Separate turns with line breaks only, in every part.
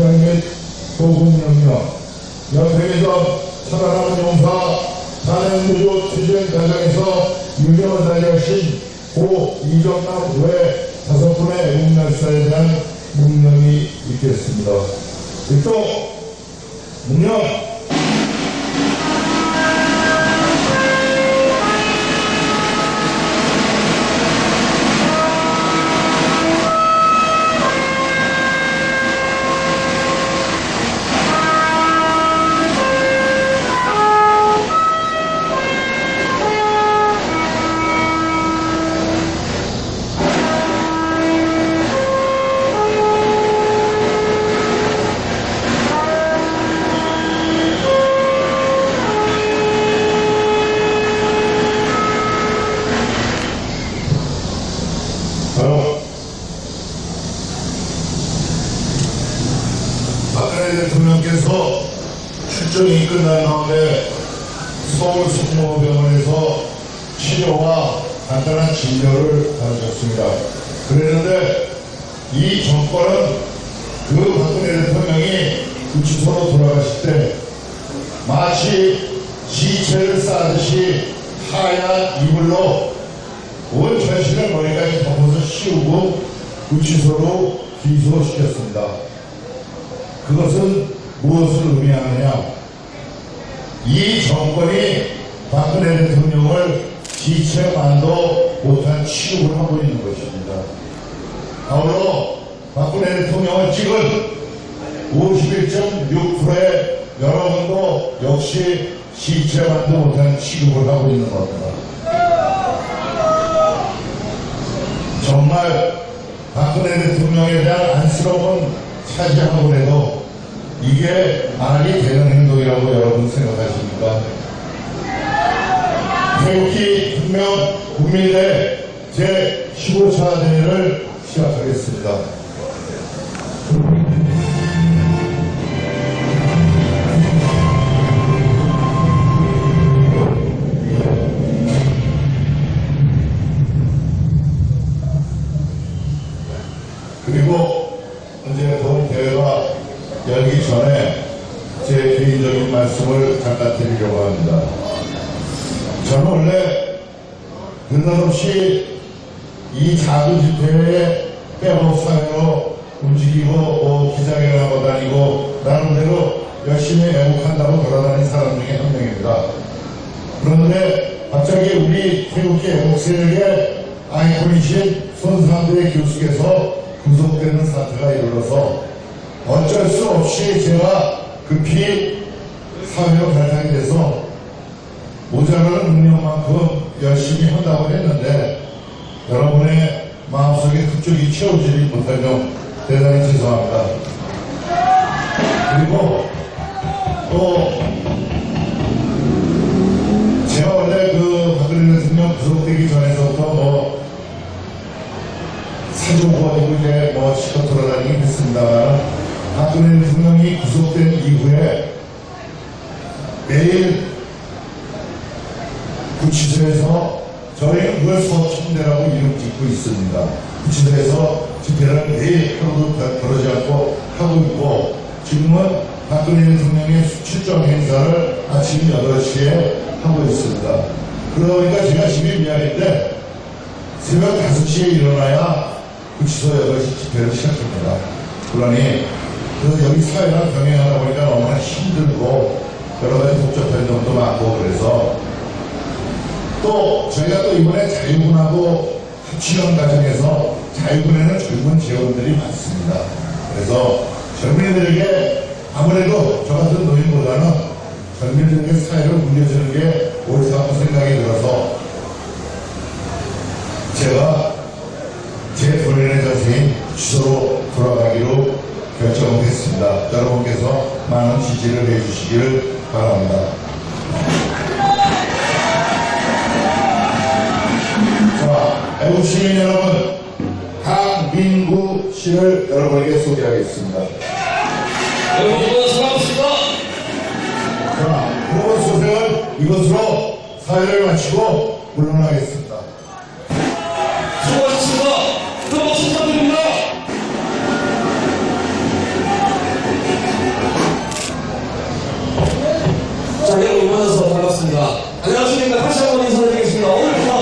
사랑 및 소금명령, 연평에서 천안함 용사 산행구조 추진 과정에서 유명을 달리하신 고 이정남 외 5분의 애국날사에 대한 묵념이 있겠습니다. 일동 묵념. 박근혜 대통령께서 출정이 끝난 다음에 서울 성모병원에서 치료와 간단한 진료를 받으셨습니다. 그랬는데 이 정권은 그 박근혜 대통령이 구치소로 돌아가실 때 마치 시체를 싸듯이 하얀 이불로 온 전신을 머리까지 덮어서 씌우고 구치소로 기소시켰습니다. 그것은 무엇을 의미하느냐? 이 정권이 박근혜 대통령을 지체만도 못한 취급을 하고 있는 것입니다. 아울러 박근혜 대통령을 찍은 51.6%의 여러분도 역시 지체만도 못한 취급을 하고 있는 겁니다. 정말 박근혜 대통령에 대한 안쓰러움은 차지하고 해도 이게 말이 되는 행동이라고 여러분 생각하십니까? 태극기 혁명 국민대 제15차 대회를 시작하겠습니다. 그리고 이제 본 대회가 열기 전에 제 개인적인 말씀을 잠깐 드리려고 합니다. 저는 원래 느닷없이 이 작은 집회에 빼고 사회로 움직이고 기자회견하고 다니고 나름대로 열심히 애국한다고 돌아다니는 사람 중에 한 명입니다. 그런데 갑자기 우리 태극기 애국 세력의 아이콘이신 손상대 교수께서 구속되는 사태가 일어나서 어쩔 수 없이 제가 급히 사회로 발탁이 돼서 모자라는 능력만큼 열심히 한다고 했는데 여러분의 마음속에 그쪽이 채워지지 못한 점 대단히 죄송합니다. 그리고 또 제가 원래 그 박근혜 대통령 구속되기 전에서부터 사정구하고 이제 시컷 돌아다니긴 했습니다만 박근혜 대통령이 구속된 이후에 매일 구치소에서 저희는 그걸 서침대라고 이름 짓고 있습니다. 구치소에서 집회를 매일 하루도 그러지 않고 하고 있고 지금은 박근혜 대통령의 출정 행사를 아침 8시에 하고 있습니다. 그러다 보니까 제가 집이 미안한데 새벽 5시에 일어나야 구치소 8시 집회를 시작합니다. 그러니 여기 사회랑 병행하다 보니까 너무나 힘들고 여러 가지 복잡한 점도 많고 그래서 또 저희가 또 이번에 자유군하고 합치는 과정에서 자유군에는 젊은 지원들이 많습니다. 그래서 젊은이들에게 아무래도 저 같은 노인보다는 젊은이들에게 사회를 물려주는 게 옳다고 생각이 들어서 제가 제 본인의 자세인 주소로 돌아가기로 결정을 했습니다. 여러분께서 많은 지지를 해주시기를 바랍니다. 자, 애국시민 여러분, 강민구 씨를 여러분에게 소개하겠습니다.
여러분 수고하셨습니다.
자, 그런 소생을 이것으로 사회를 마치고 물러나겠습니다.
수고하셨습니다. 더 축하드립니다. 반갑습니다. 안녕하십니까. 다시 한번 인사드리겠습니다. 오늘부터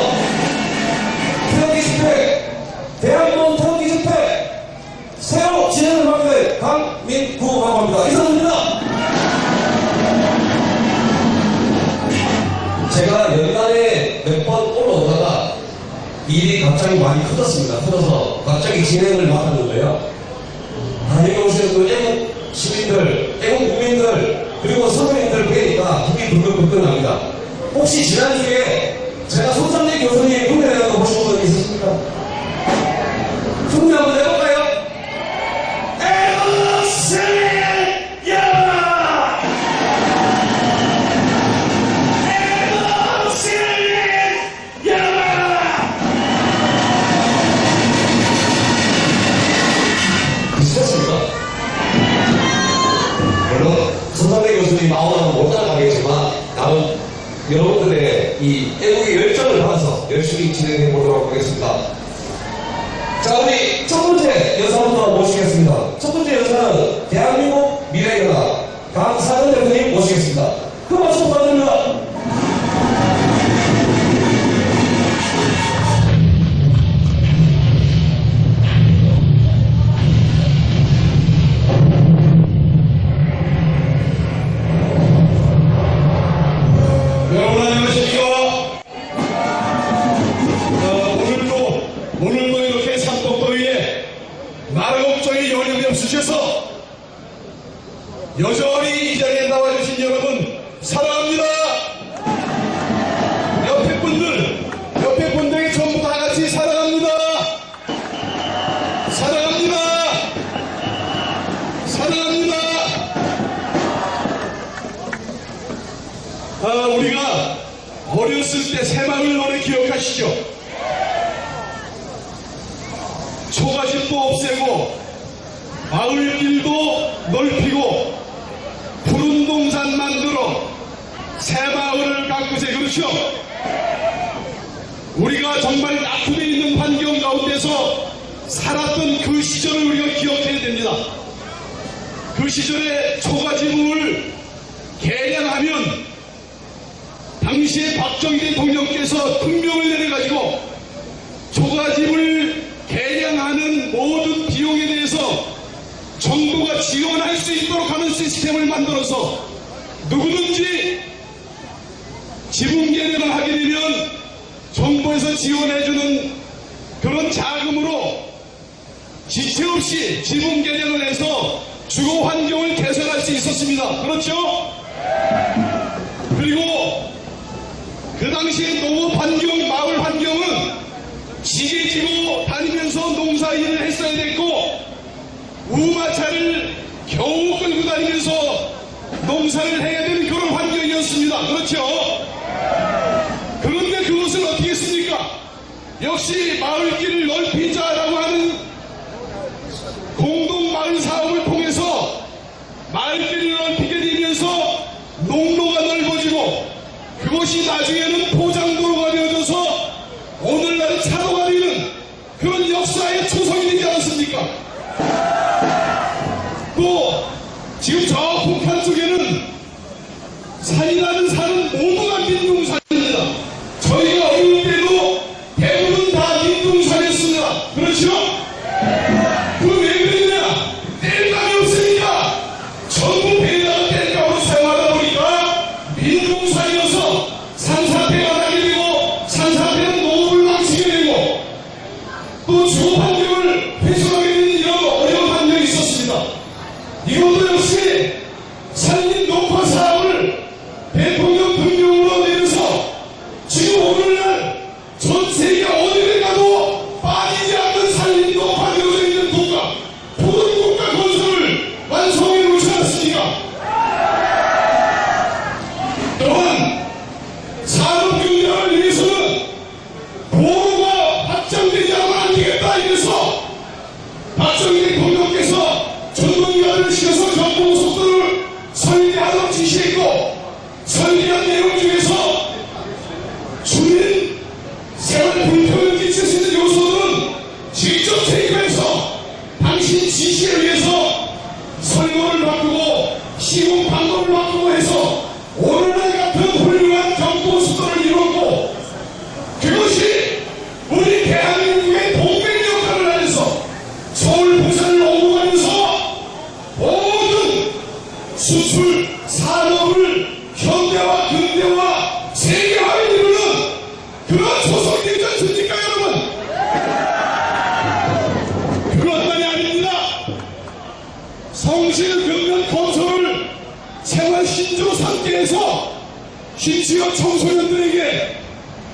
태극기 집회, 대한민국 태극기 집회 새로 진행을 하게 될 강민구라고 합니다. 인사드립니다. 제가 연간에 몇 번 올라오다가 일이 갑자기 많이 커졌습니다. 커져서 갑자기 진행을 맡았는데요. 여기 오시는 그 애국 시민들, 애국 국민들, 그리고 선배님들 뵈니까 힘이 불끈불끈합니다. 혹시 지난주에 제가 손상래 교수님 흉내 내는 거 보신 분 있으십니까? 흉내 한번 내볼까요? 애국 시민 여러분! 애국 시민 여러분! 비슷했습니까? 물론 손상래 교수님 나오면 못 따라가겠지만 나는 여러분들의 이 애국의 열정을 받아서 열심히 진행해 보도록 하겠습니다. 자, 우리 첫 번째 연사부터 모시겠습니다. 첫 번째 연사는 대한민국 미래연합 강사근 대표님 모시겠습니다. 큰 박수 부탁드립니다.
여러분 안녕하십니까? 오늘도 이렇게 산복더위에 나라 걱정이 여념이 없으셔서 여전히 이 자리에 나와주신 여러분 사랑합니다. 옆에 분들이 전부 다 같이 사랑합니다. 사랑합니다. 사랑합니다. 우리가 어렸을 때 새마을 노래 기억하시죠? 초가집도 없애고 마을길도 넓히고 푸른 동산 만들어 새마을을 가꾸세. 그렇죠? 우리가 정말 낙후되어 있는 환경 가운데서 살았던 그 시절을 우리가 기억해야 됩니다. 그 시절에 초가집을 개량하면 당시에 박정희 대통령께서 특명을 내려가지고 초가집을 개량하는 모든 비용에 대해서 정부가 지원할 수 있도록 하는 시스템을 만들어서 누구든지 지붕 개량을 하게 되면 정부에서 지원해주는 그런 자금으로 지체 없이 지붕 개량을 해서 주거 환경을 개선할 수 있었습니다. 그렇죠? 그리고 그 당시에 농업 환경, 마을 환경은 지게 지고 다니면서 농사일을 했어야 됐고 우마차를 겨우 끌고 다니면서 농사를 해야 되는 그런 환경이었습니다. 그렇죠? 그런데 그것을 어떻게 했습니까? 역시 마을길을 넓히자라고 하는 공동마을 사업을 통해서 마을길을 넓히게 되면서 농로가 넓어지고 그것이 나중에는 포장도로가 되어져서 오늘날 차로가 되는 그런 역사의 초석이 되지 않았습니까? 또 지금 저 북한 쪽에는 산이라는 산은 모두가 민둥산입니다. 저희가 어릴 때도 대부분 다 민둥산이었습니다. 그렇죠? 그 왜 그랬냐? 뗄감이 없으니까 전부 배에다가 뗄감으로 사용하다 보니까 민둥산이어서 산사태가 나게 되고 산사태는 농업을 망치게 되고 또 주거 환경을 훼손하게 되는 이런 어려운 환경이 있었습니다. 이것도 역시 산림 녹화 사업을 대통령 등용으로 내려서 지금 오늘날 전 세계 어디를 가도 빠지지 않는 산림 녹화 되어져 있는 국가, 푸른 국가 건설을 완성해 놓지 않았습니까? 또한 산업 경쟁을 위해서는 보호가 확장되지 않으면 안 되겠다 이래서 박정희 대통령께서 전문가를 시켜서 경보속도를 설계하도록 지시했고 설계한 내용 중에서 주민 생활 불편을 끼칠 수 있는 요소들은 직접 체크해서 당신 지시에 의해서 설계를 바꾸고 시공 방법을 바꾸고 해서 오늘날 같은 훌륭한 수출, 산업을 현대화, 근대화, 세계화를 이루는 그런 조선되지 않습니까, 여러분? 그것만이 아닙니다. 성실 벽면 건설을 생활 신조로 삼게 해서 심지어 청소년들에게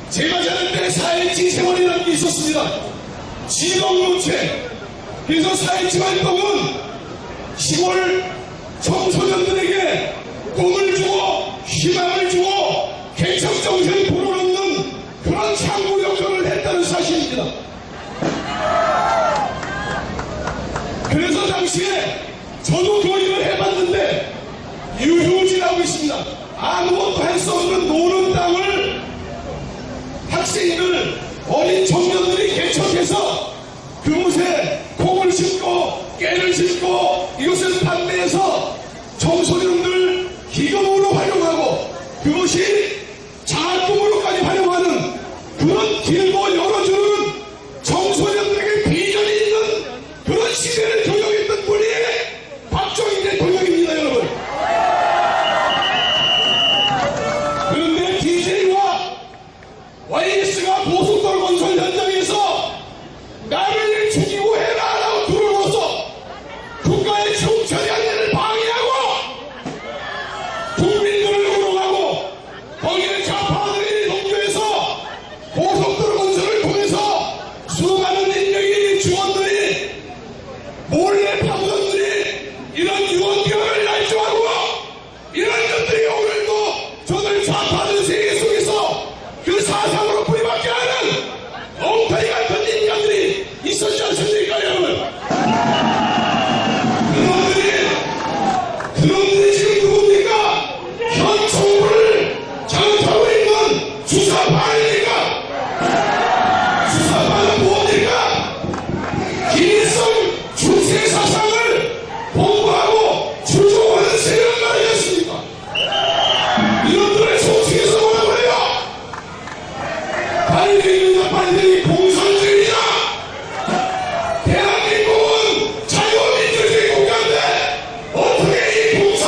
제가 자랄 때 4.17 생활이라는 게 있었습니다. 지역노체. 그래서 4.17 활동은 시골 청소년들에게 꿈을 주고 희망을 주고 개척정신을 불어넣는 그런 창구 역할을 했다는 사실입니다. 그래서 당시에 저도 그 일을 해봤는데 유휴지라고 있습니다. 아무것도 할 수 없는 노는 땅을 학생들, 어린 청년들이 개척해서 그곳에 콩을 심고 깨를 심고 이것을 판매해서 청소년들 기금으로 활용하고 그것이 자금으로까지 활용하는 그런 길도 열어주는 청소년들에게 비전이 있는 그런 시대를 교육했던 분이 박정희 대통령입니다, 여러분. 그런데 DJ와 YS가 고속도로 건설 현장에서 나를 죽이고 해라라고 들어오서 국가의 정철이 안내를 방해하고 국민들을 우롱하고 거기에 좌파들이 동조해서 고속도로 건설을 통해서 수많은 인력이 직원들이 몰래 파고들들이 이런 유언비어를 날조하고 이런 것들이 오늘도 저들 좌파들 세계 속에서 그 사상으로 뿌리박게 하는 엉터리 같은 인간들이 있었지 않습니까, 여러분? 그놈들이 지금 누굽니까? 현 정부를 장악하고 있는 주사파입니까? 주사파는 뭡니까? 김일성 중세 사상을 공부하고 추종하는 세력을 말이었습니까? 이놈들의 정책에서 뭐라고 해요? 발대입니다, 발대. 공산주의자. 대한민국은 자유민주주의 국가인데 어떻게 이 공산주의자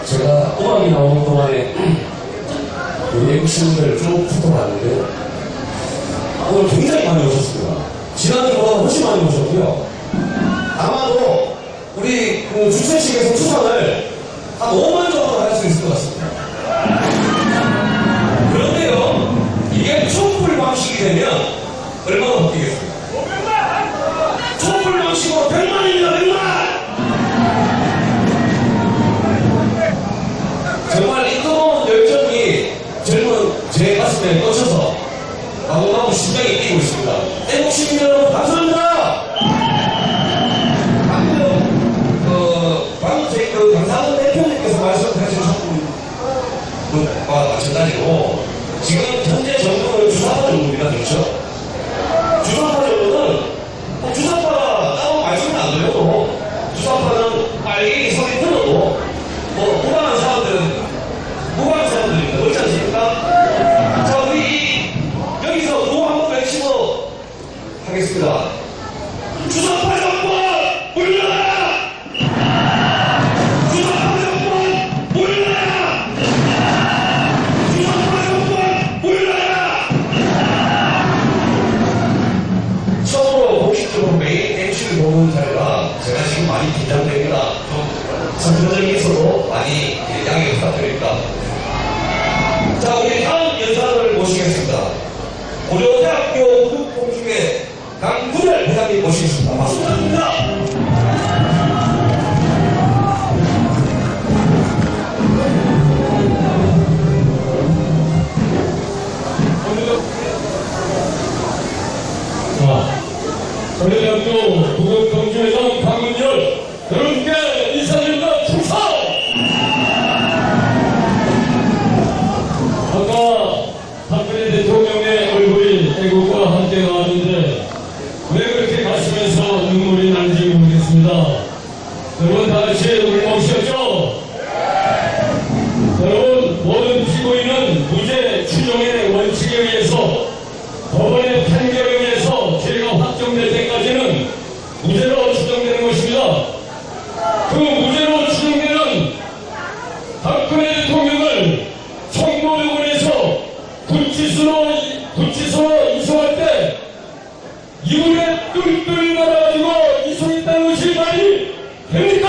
제가 음악이 나오는 동안에 우리 외국 시민들 쭉 훑어봤는데요. 오늘 굉장히 많이 오셨습니다. 지난주보다 훨씬 많이 오셨고요. 아마도 우리 그 주최측에서 추산을 한 5만 정도 할 수 있을 것 같습니다. 그런데요, 이게 촛불 방식이 되면 얼마나 바뀌겠습니까? 촛불 방식으로 100만입니다, 100만! 정말 이 뜨거운 열정이 젊은 제 가슴에 꽂혀서 마구마구 심장이 뛰고 있습니다. 애국 시민 여러분, 감사합니다! 방금 저희 강상훈 대표님께서 말씀하신 것과 마찬가지로 지금 현재 정부는 주사파 정부입니다. 그렇죠? 주사파 정부는 주사파 따로 말씀은 안 드려도 주사파는 빨리 소리 들어도 무관한 사람들입니다. 그렇지 않습니까? 자, 우리 여기서 구호 한번 외치고 하겠습니다. 주사파 정부 물러나라! 주사파 정부 물러나라! 주사파 정부 물러나라! 처음으로 공식적으로 매일 MC를 보는 자리라 제가 지금 많이 긴장됩니다. 선표적에서도 많이 양해 부탁드립니다. 자, 우리 다음 연사를 모시겠습니다. 고려대학교 국공중의 강군열 회장님 모시겠습니다. 박수 부탁드립니다.
고려대학교 국공중회장 강군열 여러분께 인사드립니다. 충성! 아까 박근혜 대통령의 얼굴이 애국과 함께 나왔는데 왜 그렇게 가슴에서 눈물이 나는지 모르겠습니다. 여러분 다 같이 울먹으셨죠? 여러분, 모든 피고인은 무죄 추정의 원칙에 의해서 법원의 판결에 의해서 죄가 확정될 때까지는 무죄로 추정되는 것입니다. 그 무죄로 추정되는 박근혜 대통령을 청구요원에서 구치소로 이송할 때 이불에 뚫뚫 말아가지고 이송했다는 것이 말이 됩니까?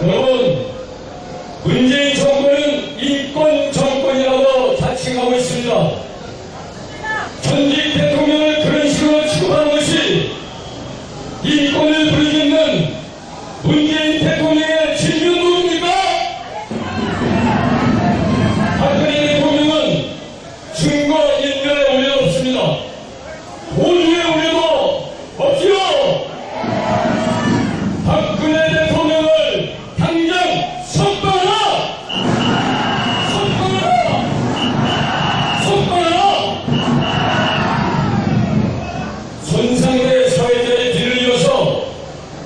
여러분, 문재인 정부는 인권 정권이라고 자칭하고 있습니다. 전직 대통령을 그런 식으로 취급하는 것이 인권을 부르짖는 문재인 대통령의 진면도입니까? 박근혜 대통령은 증거 인멸의 우려가 없습니다. 모두의 우려도 없지요. 박근혜 대통령을 당장 석방하라! 석방하라! 석방하라! 손상대 사회자의 뒤를 이어서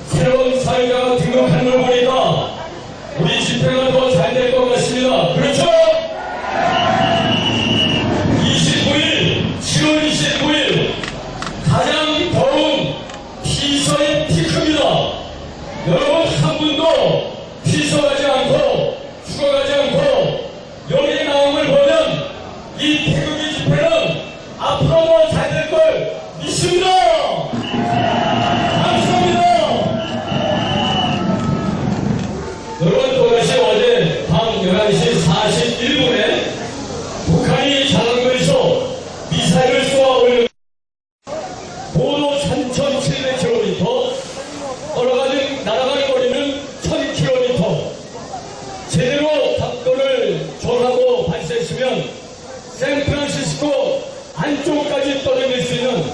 새로운 사회자가 등록하는 걸 보니까 우리 집회가 더 잘 될 것 같습니다. 그렇죠? 7월 29일 가장 더운 피서의 피크입니다. 여러분 한 분도 피서가지 않고 죽어가지 않고 여기 나온 걸 보면 이 태극기 집회는 앞으로도 잘 될 걸 믿습니다. 감사합니다. 여러분 또다시 어제 밤 11시 41분에 북한이 장안거리에서 미사일을 쏘아 올려 고도 3,700km 날아가는 거리는 1,000km 제대로 각도를 조하고 발사했으면 샌프란시스코 안쪽까지 떨어질 수 있는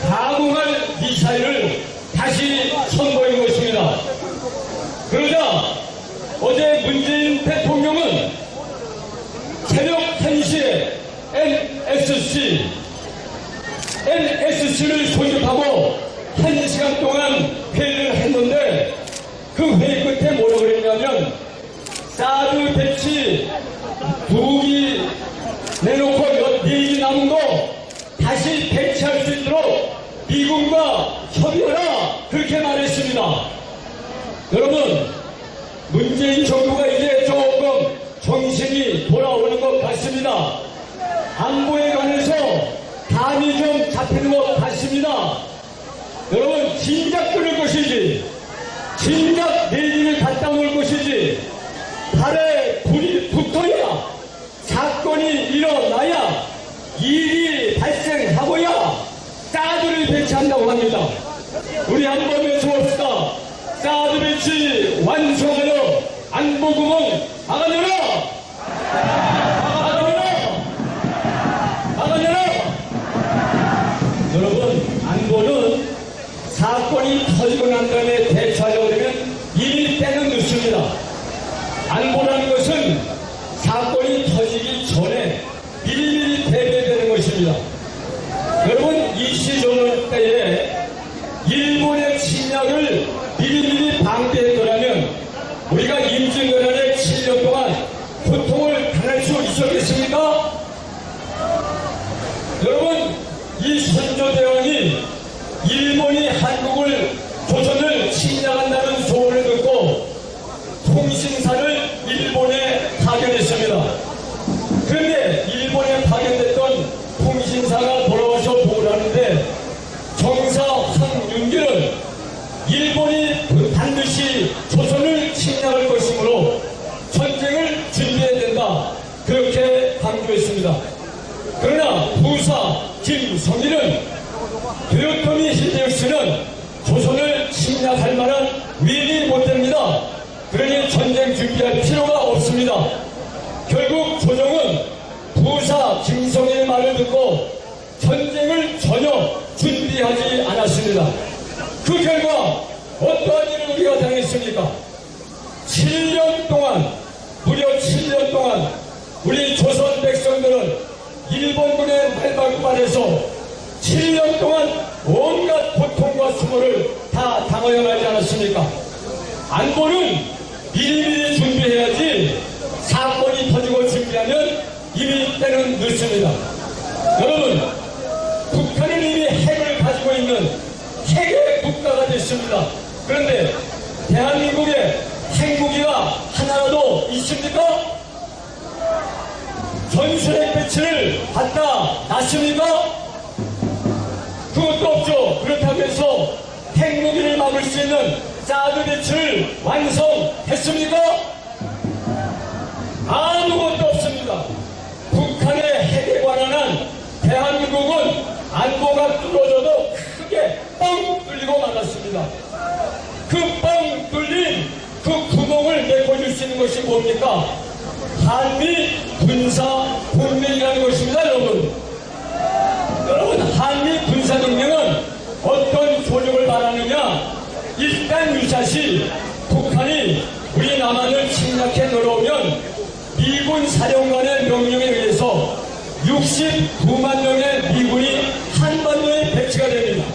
가공할 미사일을 다시 선보인 것입니다. 그러자 어제 문재인 대통령은 새벽 1시에 NSC를 소집하고 1시간 동안 회의를 했는데 그 회의 끝에 뭐라고 그랬냐면 사드 배치 2기 내놓고 4기 남은 거 다시 배치할 수 있도록 미군과 협의하라 그렇게 말했습니다. 여러분, 문재인 정부가 이제 조금 정신이 돌아오는 것 같습니다. 안보에 관해서 감이 좀 잡히는 것 같습니다. 여러분, 진작 끊을 것이지, 진작 내일을 갖다 놓을 것이지, 발에 불이 붙어야, 사건이 일어나야, 일이 발생하고야 사드를 배치한다고 합니다. 우리 한번 외쳐봅시다. 사드 배치 완성하여 안보구멍 막아내라! 막아내라! 막아내라! 여러분, 안보는 사건이 터지고 난 다음에 대처하려고 하면 이미 때는 늦습니다. 안보라는 것은 사건이 터지기 전에 미리미리 대비되는 것입니다. 여러분, 이 시절 때에 일본의 침략을 미리미리 방대했더라면 우리가 임진왜란의 7년 동안 고통을 당할 수 있었겠습니까? 여러분, 이 선조대왕이 일본이 한국을, 조선을 침략한다는 소문을 듣고 통신사를 일본에 파견했습니다. 그런데 일본에 파견됐던 통신사가 돌아와서 보고를 하는데 정사 황윤기는 일본이 반드시 조선을 침략할 것이므로 전쟁을 준비해야 된다, 그렇게 강조했습니다. 그러나 부사 김성일은 도요토미 히데요시는 조선을 침략할 만한 위인이 못됩니다. 그러니 전쟁 준비할 필요가 없습니다. 결국 조정은 부사 김성일의 말을 듣고 전쟁을 전혀 준비하지 않았습니다. 그 결과 어떠한 일을 우리가 당했습니까? 7년 동안, 무려 7년 동안 우리 조선 백성들은 일본군의 말발발에서 7년 동안 온갖 고통과 수모를 다 당하여 하지 않았습니까? 안보는 미리미리 준비해야지 사건이 터지고 준비하면 이미 때는 늦습니다. 여러분, 북한은 이미 핵을 가지고 있는 핵의 국가가 됐습니다. 그런데 대한민국에 핵무기가 하나라도 있습니까? 전술핵 배치를 갖다 놨습니까? 그것도 없죠. 그렇다고 해서 핵무기를 막을 수 있는 사드 배치를 완성했습니까? 아무것도 없습니다. 북한의 핵에 관한 한 대한민국은 안보가 뚫어져도 크게 뻥 뚫리고 말았습니다. 그 뻥 뚫린 그 구멍을 메꿔줄 수 있는 것이 뭡니까? 한미 군사 동맹이라는 것입니다, 여러분. 여러분, 한미 군사 동맹은 어떤 조력을 말하느냐? 일단 유사시 북한이 우리 남한을 침략해 들어오면 미군 사령관의 명령에 의해서 69만 명의 미군이 한반도에 배치가 됩니다.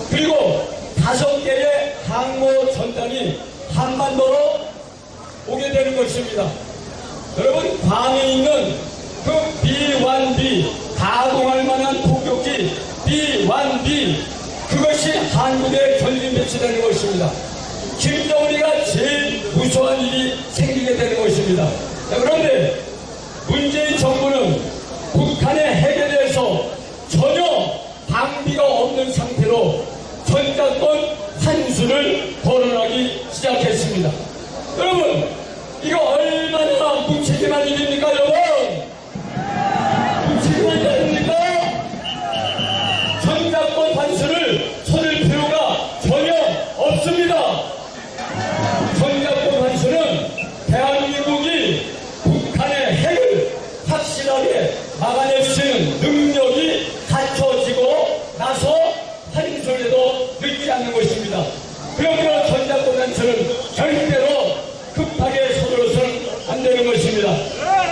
그리고 5개의 항모 전단이 한반도로 오게 되는 것입니다. 여러분, 괌에 있는 그 B-1B, 가동할 만한 폭격기 B-1B, 그것이 한국에 전진 배치되는 것입니다. 김정은이가 제일 무서운 일이 생기게 되는 것입니다. 그런데 문재인 정부는 북한의 핵에 대해서 전혀 방비가 없는 상태로 전작권 환수를 거론하기 시작했습니다. 여러분, 이거 얼마나 뭉치기만 일입니까, 여러분? 뭉치기만 일입니까? 전작권 환수를 손을 필요가 전혀 없습니다. 전작권 환수는 대한민국이 북한의 핵을 확실하게 막아낼 수 있는 능력이 갖춰지고 나서 환수에도 늦지 않는 것입니다. 그러므로 전작권 환수는 절대로 급하게 서두르서는 안 되는 것입니다.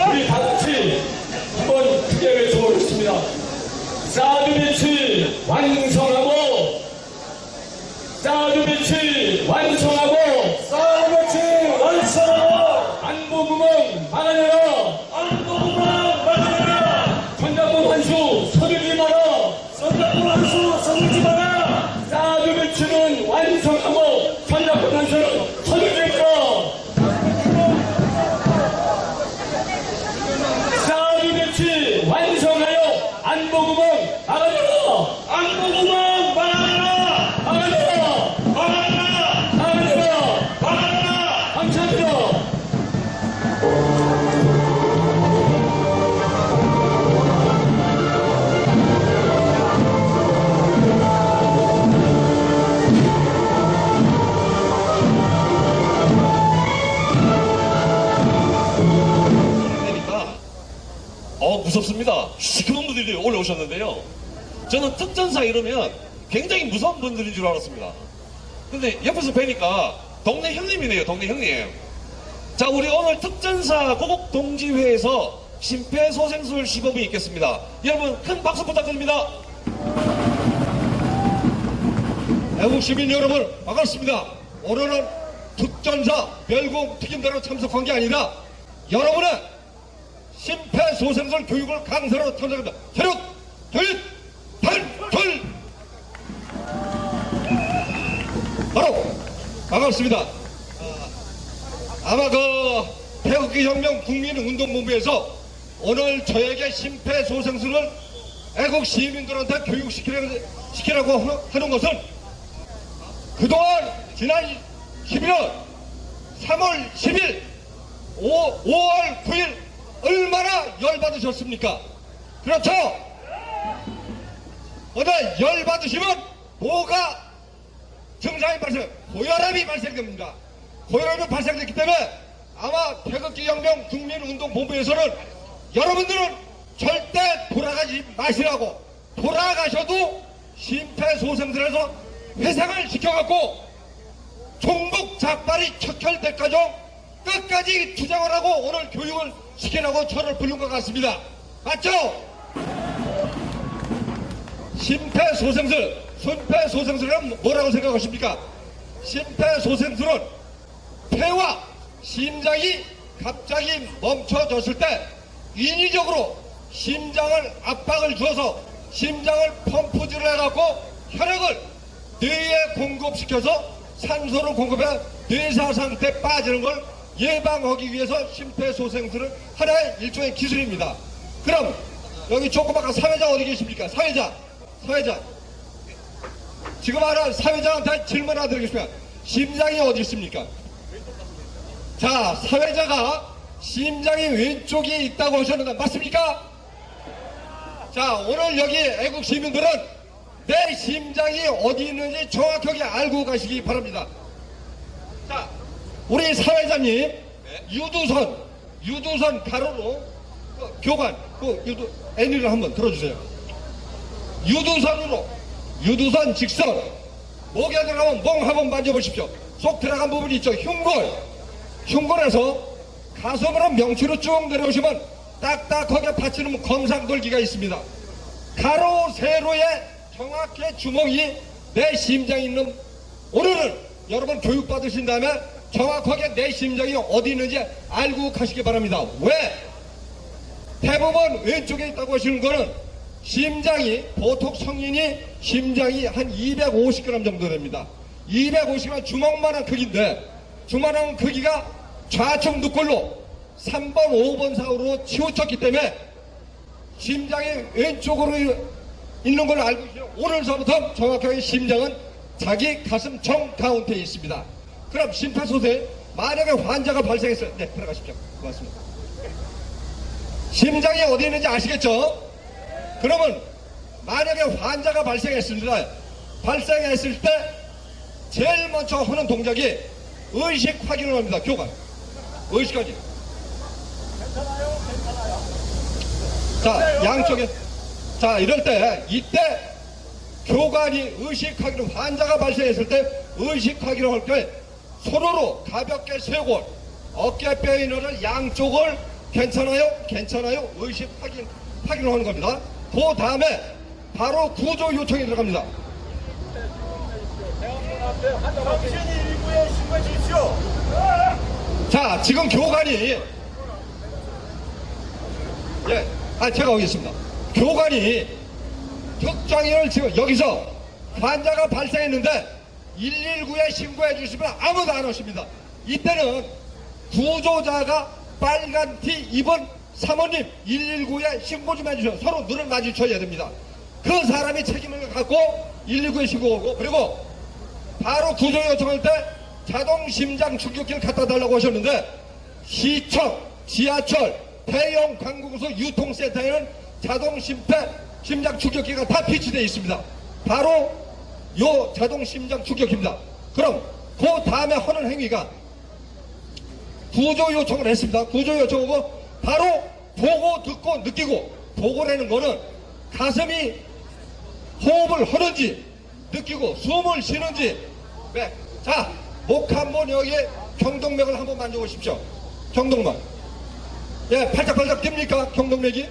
우리 다 같이 한번 크게 외쳐보겠습니다. 사드 배치 완성하고, 사드 배치 완성하고, 사드 배치 완성하고, 안보구멍 막아내라, 안보구멍 막아내라, 전작권 환수 서두르지 마라, 전작권 환수 서두르지 마라. 사드 배치는 완성하고 전작권 환수는
무섭습니다. 그런 분들이 올라오셨는데요. 저는 특전사 이러면 굉장히 무서운 분들인 줄 알았습니다. 근데 옆에서 뵈니까 동네 형님이네요, 동네 형님. 자, 우리 오늘 특전사 고국동지회에서 심폐소생술 시범이 있겠습니다. 여러분, 큰 박수 부탁드립니다.
애국 시민 여러분, 반갑습니다. 오늘은 특전사 멸공 특임대로 참석한 게 아니라 여러분의 심폐소생술 교육을 강사로 참석합니다. 체력, 교육, 탈출! 바로 반갑습니다. 아마 태극기 혁명 국민운동본부에서 오늘 저에게 심폐소생술을 애국 시민들한테 교육시키라고 하는 것은 그동안 지난 11월, 3월 10일, 5월 9일 얼마나 열받으셨습니까? 그렇죠? 오늘 열받으시면 뭐가 증상이 고혈압이 발생됩니다. 고혈압이 발생됐기 때문에 아마 태극기 혁명 국민운동본부에서는 여러분들은 절대 돌아가지 마시라고, 돌아가셔도 심폐소생술에서 회상을 시켜갖고 종북 작발이 척결될 까정 끝까지 주장을 하고 오늘 교육을 시키라고 저를 부른 것 같습니다. 맞죠? 심폐소생술은 뭐라고 생각하십니까? 심폐소생술은 폐와 심장이 갑자기 멈춰졌을 때 인위적으로 심장을 압박을 주어서 심장을 펌프질을 해갖고 혈액을 뇌에 공급시켜서 산소를 공급해 뇌사 상태에 빠지는 걸 예방하기 위해서 심폐소생술은 하나의 일종의 기술입니다. 그럼 여기 조그마한 사회자 어디 계십니까? 사회자. 지금 하나 사회자한테 질문 하나 드리겠습니다. 심장이 어디 있습니까? 자, 사회자가 심장이 왼쪽에 있다고 하셨는데 맞습니까? 자, 오늘 여기 애국 시민들은 내 심장이 어디 있는지 정확하게 알고 가시기 바랍니다. 자, 우리 사회자님, 유두선 가로로 교관, 애니를 한번 들어주세요. 유두선 직선, 목에 들어가면 멍 한번 만져보십시오. 속 들어간 부분이 있죠. 흉골에서 가슴으로 명치로 쭉 내려오시면 딱딱하게 받치는 검상돌기가 있습니다. 가로, 세로에 정확히 주먹이 내 심장이 있는, 오늘은 여러분 교육받으신 다음에 정확하게 내 심장이 어디 있는지 알고 가시기 바랍니다. 왜? 대부분 왼쪽에 있다고 하시는 거는 심장이, 보통 성인이 심장이 한 250g 정도 됩니다. 250g 주먹만한 크기인데, 주먹만한 크기가 좌측 늑골로 3번, 5번 사고로 치우쳤기 때문에 심장이 왼쪽으로 있는 걸로 알고 계시죠. 오늘서부터 정확하게 심장은 자기 가슴 정가운데에 있습니다. 그럼 심폐소생, 만약에 환자가 발생했어요. 네, 들어가십시오. 고맙습니다. 심장이 어디 있는지 아시겠죠? 그러면 만약에 환자가 발생했을 때 제일 먼저 하는 동작이 의식 확인을 합니다. 교관. 의식 확인. 자, 양쪽에. 자, 이럴 때, 이때 교관이 의식 확인을, 환자가 발생했을 때 의식 확인을 할 때 손으로 가볍게 세고 어깨뼈 있는 양쪽을 괜찮아요? 의식 확인을 하는 겁니다. 그 다음에 바로 구조 요청이 들어갑니다.
당신이 일부에 신고해 주십시오.
자, 지금 교관이, 제가 오겠습니다. 교관이 특정인을 지금 여기서 환자가 발생했는데 119에 신고해 주시면 아무도 안 오십니다. 이때는 구조자가 빨간 티 입은 사모님 119에 신고 좀 해주세요. 서로 눈을 마주쳐야 됩니다. 그 사람이 책임을 갖고 119에 신고하고, 그리고 바로 구조 요청할 때 자동 심장 충격기를 갖다 달라고 하셨는데, 시청, 지하철, 대형 관공서 유통센터에는 자동 심장 충격기가 다 비치되어 있습니다. 바로 요 자동 심장 충격기입니다. 그럼 그 다음에 하는 행위가 구조 요청을 했습니다. 구조 요청하고 바로 보고 듣고 느끼고 보고라는 거는 가슴이 호흡을 하는지 느끼고 숨을 쉬는지. 네. 자, 목 한번 여기에 경동맥을 한번 만져보십시오. 경동맥. 예, 팔짝팔짝 뜁니까? 경동맥이?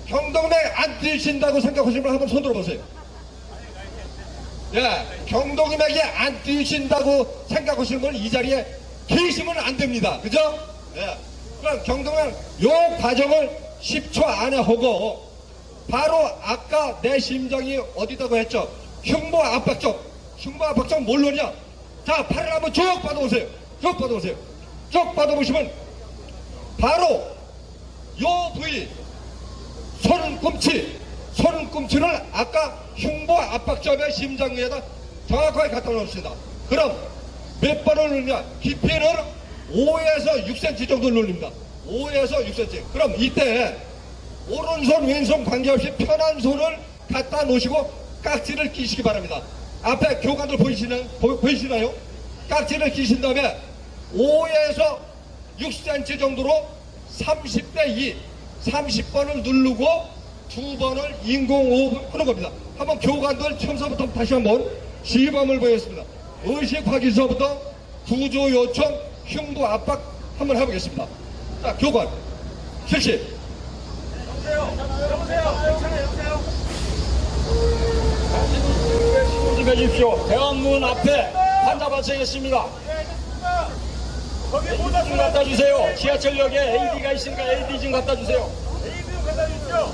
경동맥 안 뛰신다고 생각하시는 분 한번 손 들어보세요. 예, 경동맥이 안 뛰신다고 생각하시는 분 이 자리에 계시면 안 됩니다. 그죠? 예. 그럼 경동맥 요 과정을 10초 안에 하고 바로 아까 내 심장이 어디다고 했죠? 흉부 압박점. 흉부 압박점 뭘로냐? 자, 팔을 한번 쭉 뻗어보세요. 쭉 뻗어보세요. 쭉 뻗어보시면 바로 요 부위 손꿈치를 아까 흉부 압박점에 심장 위에다 정확하게 갖다 놓습니다. 그럼 몇 번을 누르냐? 깊이는 5에서 6cm 정도 누릅니다. 5에서 6cm. 그럼 이때 오른손 왼손 관계없이 편한 손을 갖다 놓으시고 깍지를 끼시기 바랍니다. 앞에 교관들 보이시나요? 깍지를 끼신 다음에 5에서 6cm 정도로 30대 2 30번을 누르고 2번을 인공호흡을 하는 겁니다. 한번 교관들 처음부터 다시 한번 시범을 보였습니다. 의식확인서부터 구조 요청 흉부 압박 한번 해보겠습니다. 자, 교관 실시.
좀 해주십시오. 대학문 앞에 환자 발생했습니다. 거기 모자 좀 갖다 주세요. 지하철역에 AD가 있으니까 AD 좀 갖다 주세요. AD 좀 갖다 주십시오.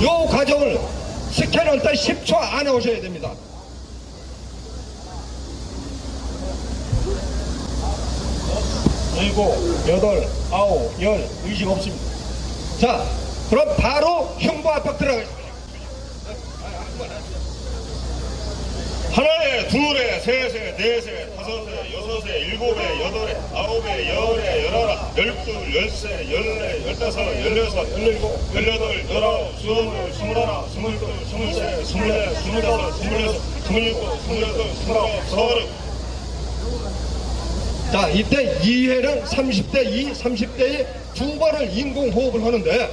요 과정을 시켜놓을 때 10초 안에 오셔야 됩니다. 일곱, 여덟, 아홉, 열, 의식 없습니다. 자, 그럼 바로 흉부 압박 들어가겠습니다.
하나에, 둘에, 셋에, 넷에, 다섯에, 여섯에, 일곱에, 여덟에, 아홉에, 열에, 열하나, 열둘, 열세, 열네, 열다섯, 열여섯, 열일곱, 열여덟, 열아홉, 스물, 스물하나, 스물둘, 스물세, 스물넷, 스물다섯, 스물여섯, 스물일곱, 스물여덟, 스물아홉, 서른.
자, 이때 2회는 30대 2, 30대 2 두 번을 인공호흡을 하는데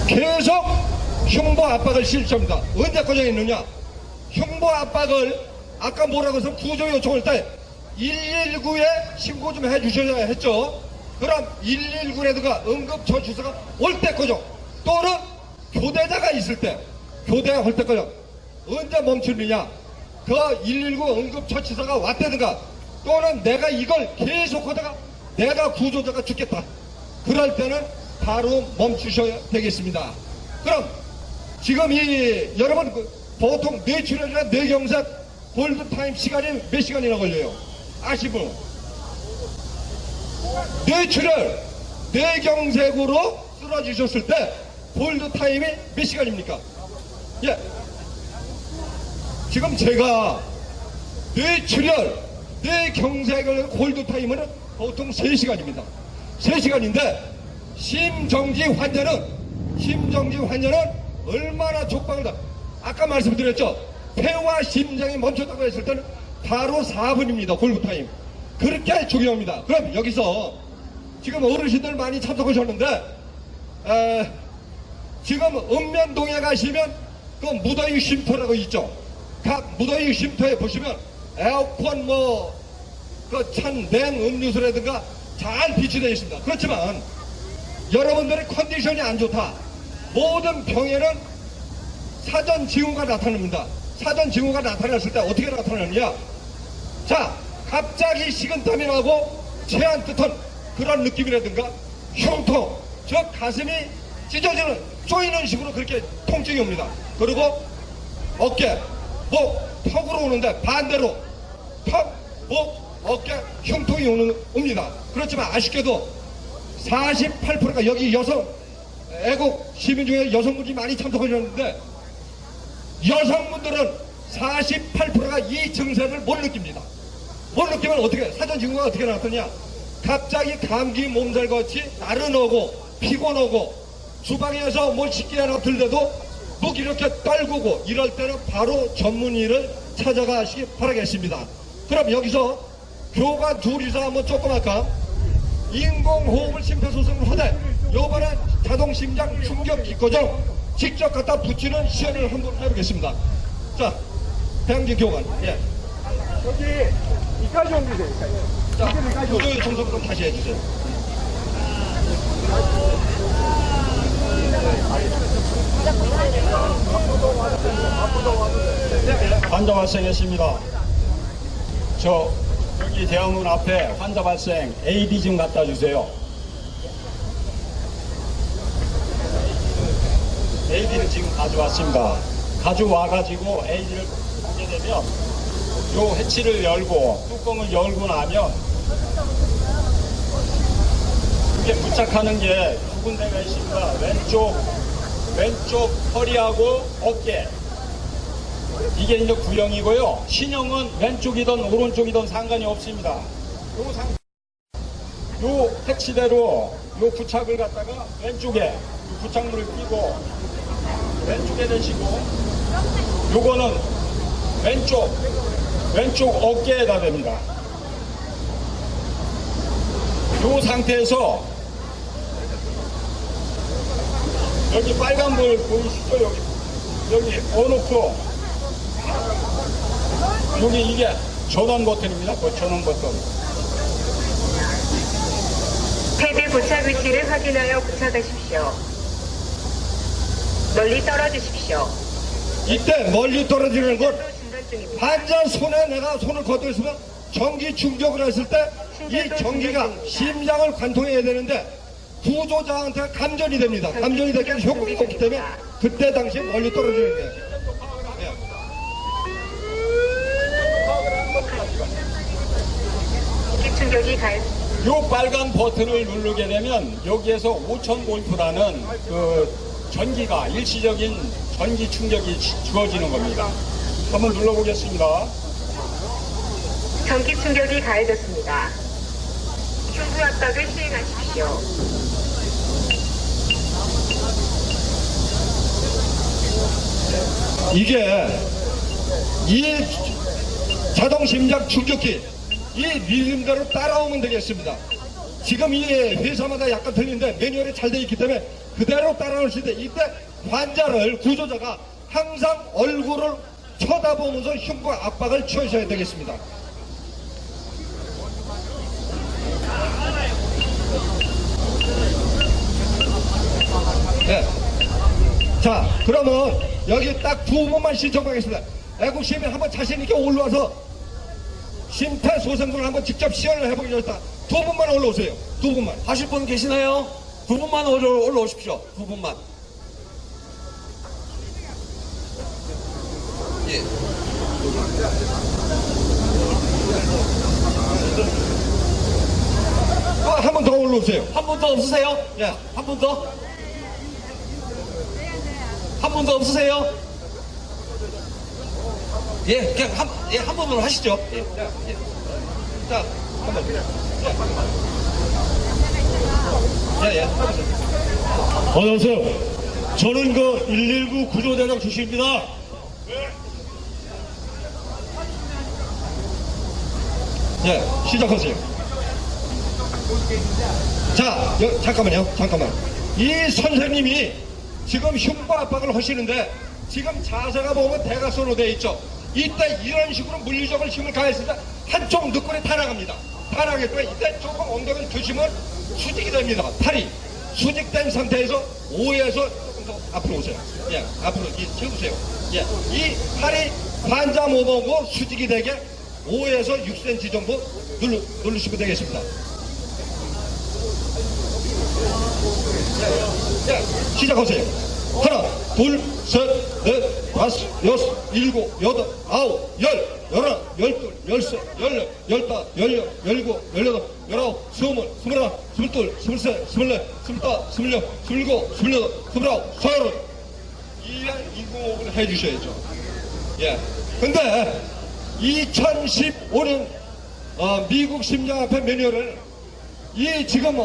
계속 흉부 압박을 실시합니다. 언제까지 있느냐? 흉부 압박을 아까 뭐라고 해서 구조 요청할 때 119에 신고 좀 해주셔야 했죠. 그럼 119라든가 응급처치사가 올 때까지 또는 교대자가 있을 때 교대할 때까지 언제 멈추느냐? 그 119 응급처치사가 왔다든가 또는 내가 이걸 계속하다가 내가 구조자가 죽겠다. 그럴 때는 바로 멈추셔야 되겠습니다. 그럼 지금 여러분 보통 뇌출혈이나 뇌경색 골드타임 시간이 몇 시간이나 걸려요? 아시분? 뇌출혈, 뇌경색으로 쓰러지셨을 때 골드타임이 몇 시간입니까? 예. 지금 제가 뇌출혈, 뇌경색을 골드타임은 보통 3시간입니다. 3시간인데 심정지 환자는 얼마나 촉박하다. 아까 말씀드렸죠. 폐와 심장이 멈췄다고 했을 때는 바로 4분입니다. 골드타임. 그렇게 중요합니다. 그럼 여기서 지금 어르신들 많이 참석하셨는데 지금 읍면동에 가시면 그 무더위 쉼터라고 있죠. 각 무더위 쉼터에 보시면 에어컨 그 찬 냉 음료수라든가 잘 비치되어 있습니다. 그렇지만 여러분들의 컨디션이 안 좋다. 모든 병에는 사전 징후가 나타납니다. 사전 징후가 나타났을 때 어떻게 나타나느냐? 자, 갑자기 식은땀이 나고 체한 듯한 그런 느낌이라든가 흉통, 저 가슴이 찢어지는 쪼이는 식으로 그렇게 통증이 옵니다. 그리고 어깨, 목, 턱으로 오는데 반대로 턱, 목, 어깨 흉통이 옵니다. 그렇지만 아쉽게도 48%가 여기 여성 애국 시민 중에 여성분이 많이 참석하셨는데 여성분들은 48%가 이 증세를 못 느낍니다. 못 느끼면 어떻게 사전 징후가 어떻게 나왔더냐? 갑자기 감기 몸살같이 나른하고 피곤하고 주방에서 뭘 식기 하나 들려도 묵 이렇게 떨구고 이럴 때는 바로 전문의를 찾아가시기 바라겠습니다. 그럼 여기서 교관 둘이서 한번 조금 할까? 인공호흡을 심폐소생을 하되 요번엔 자동심장 충격 기꺼정 직접 갖다 붙이는 시연을 한번 해보겠습니다. 자, 배양진 교관. 예. 여기 이까지 옮기세요. 자, 구조의 청소부터 다시 해주세요.
환자 발생했습니다. 여기 대학문 앞에 환자 발생 AD 좀 갖다 주세요. AD를 지금 가져왔습니다. 가져와가지고 AD를 보게 되면 요 해치를 열고 뚜껑을 열고 나면 이게 부착하는 게 두 군데가 있습니다. 왼쪽 허리하고 어깨. 이게 이제 구형이고요. 신형은 왼쪽이든 오른쪽이든 상관이 없습니다. 요 해치대로 요 부착을 갖다가 왼쪽에 부착물을 끼고 왼쪽에 대시고 요거는 왼쪽 어깨에다 댑니다. 요 상태에서 여기 빨간 불 보이시죠? 여기 온오프 여기 이게 전원 버튼입니다. 전원 버튼.
패드 부착 위치를 확인하여 부착하십시오. 멀리 떨어지십시오.
이때 멀리 떨어지는 것
진단 중입니다.
환자 손에 내가 손을 걷어 있으면 전기 충격을 했을 때 이 전기가 심장을 관통해야 되는데 구조자한테 감전이 됩니다. 감전이 되면 효과가 없기 때문에 그때 당시에 멀리 떨어지는 거예요.
충격이 가해
요 빨간 버튼을 누르게 되면 여기에서 5000볼트라는 그 전기가 일시적인 전기 충격이 주어지는 겁니다. 한번 눌러보겠습니다.
전기 충격이 가해졌습니다. 흉부 압박을 시행하십시오.
이게 이 자동 심장 충격기 이 리듬대로 따라오면 되겠습니다. 지금 이 회사마다 약간 틀린데 매뉴얼이 잘 되어 있기 때문에 그대로 따라올 수 있는데 이때 환자를 구조자가 항상 얼굴을 쳐다보면서 흉부 압박을 취하셔야 되겠습니다. 네. 자, 그러면 여기 딱 두 번만 신청하겠습니다. 애국시민 한번 자신있게 올라와서 심폐소생술을 한번 직접 시연을 해보겠습니다. 두 분만 올라오세요. 두 분만.
하실 분 계시나요? 두 분만 올라오십시오. 두 분만. 예.
한 번 더 올라오세요.
한 분 더 없으세요?
예.
한 분 더? 한 분 더 없으세요? 예, 그냥 한 번으로 하시죠. 예.
자, 한 번. 예, 예.
어서오세요. 저는 그 119 구조대장 출신입니다.
예, 시작하세요. 자, 잠깐만. 이 선생님이 지금 흉부 압박을 하시는데 지금 자세가 보면 대각선으로 되어 있죠. 이때 이런 식으로 물리적으로 힘을 가했을 때 한쪽 늑골이 타나갑니다. 타나기 때문에 이때 조금 엉덩이를 드시면 수직이 됩니다. 팔이 수직된 상태에서 5에서 조금 더 앞으로 오세요. 예, 앞으로 세우세요. 예, 이 팔이 환자 모보고 수직이 되게 5에서 6cm 정도 누르시면 되겠습니다. 자, 시작하세요. 하나, 둘, 셋, 넷, 다섯, 여섯, 일곱, 여덟, 아홉, 열, 열하나, 열둘, 열셋, 열넷, 열다섯, 열여, 열일곱, 열여덟, 열아홉, 스물, 스물하나, 스물둘, 스물셋, 스물넷, 스물다섯, 스물여섯, 스물일곱, 스물여덟, 스물아홉, 서른. 이런 인공호흡을 해주셔야죠. 예. 근데 2015년 미국 심장합회 매뉴얼을 이 지금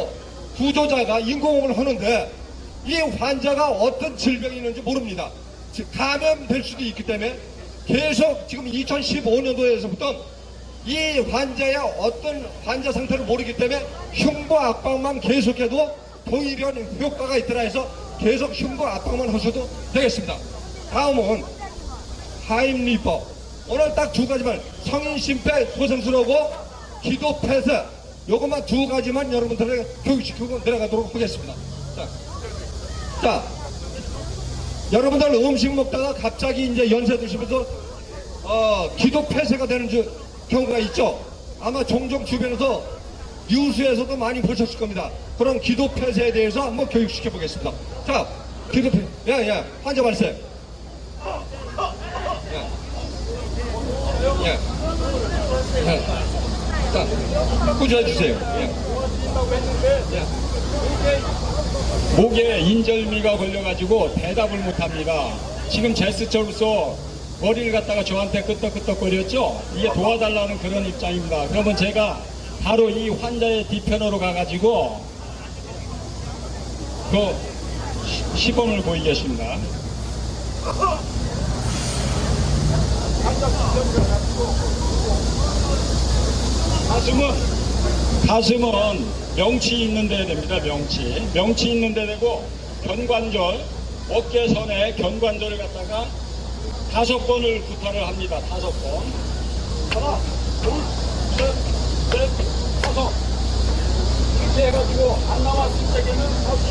구조자가 인공호흡을 하는데 이 환자가 어떤 질병이 있는지 모릅니다. 감염될 수도 있기 때문에 계속 지금 2015년도에서부터 이 환자의 어떤 환자 상태를 모르기 때문에 흉부 압박만 계속해도 동일한 효과가 있더라 해서 계속 흉부 압박만 하셔도 되겠습니다. 다음은 하임리법. 오늘 딱 두 가지만, 성인 심폐소생술하고 기도 폐쇄, 요것만 두 가지만 여러분들에게 교육시키고 내려가도록 하겠습니다. 자, 여러분들 음식 먹다가 갑자기 이제 연세 드시면서 기도 폐쇄가 되는 경우가 있죠. 아마 종종 주변에서 뉴스에서도 많이 보셨을 겁니다. 그런 기도 폐쇄에 대해서 한번 교육시켜 보겠습니다. 자, 기도 폐쇄. 야, 환자 발생. 자, 꾸준해 주세요.
목에 인절미가 걸려가지고 대답을 못합니다. 지금 제스처로서 머리를 갖다가 저한테 끄떡끄떡거렸죠? 이게 도와달라는 그런 입장입니다. 그러면 제가 바로 이 환자의 뒤편으로 가가지고 그 시범을 보이겠습니다. 가슴은 명치 있는 데 됩니다. 명치 있는 데 되고 견관절, 어깨선에 견관절을 갖다가 5번을 구타를 합니다. 5번. 하나, 둘, 셋, 넷, 5. 이렇게 해가지고 안 나왔을 때에는 다시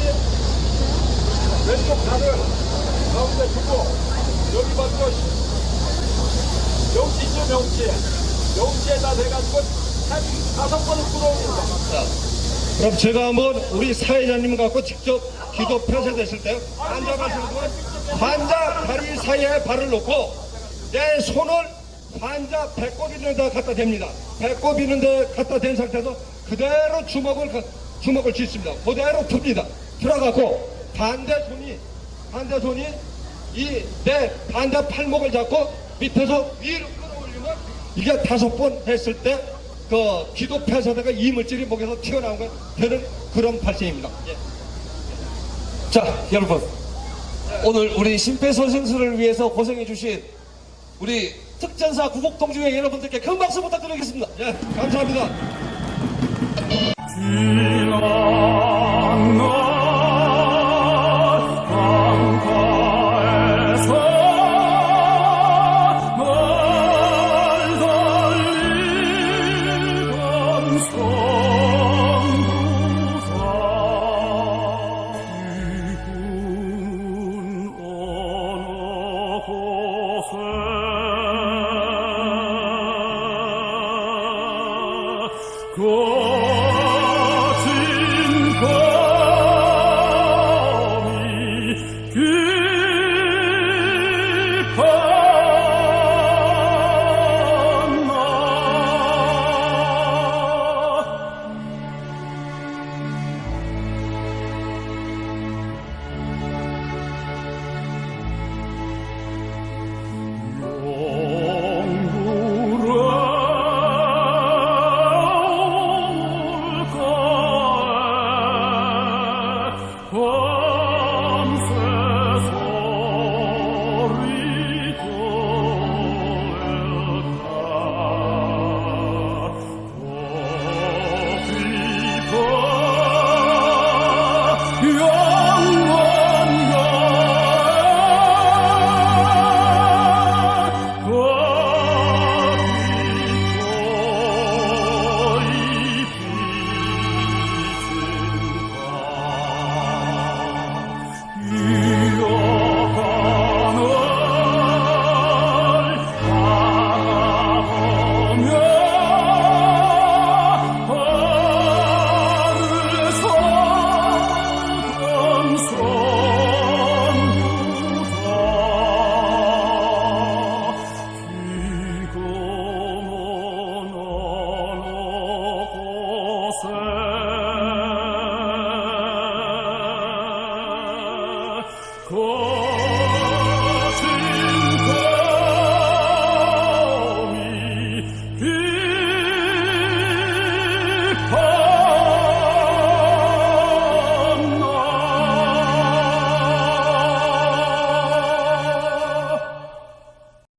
왼쪽 다리를 가운데 두고 여기 봐도 명치죠. 명치에다 대가지고 5번을 끌어옵니다.
그럼 제가 한번 우리 사회자님 갖고 직접 기도 폐쇄됐을 때 환자 발생도 환자 다리 사이에 발을 놓고 내 손을 환자 배꼽 있는 데 갖다 댑니다. 배꼽 있는 데 갖다 댄 상태에서 그대로 주먹을 쥐습니다. 그대로 둡니다. 들어가고 반대 손이 이 내 반대 팔목을 잡고 밑에서 위로 끌어올리면 이게 5번 했을 때 그 기도 폐쇄되가 이물질이 목에서 튀어나온 건 되는 그런 발생입니다.
자, 여러분. 오늘 우리 심폐소생술을 위해서 고생해주신 우리 특전사 구곡동지회 여러분들께 큰 박수 부탁드리겠습니다.
예, 감사합니다.
고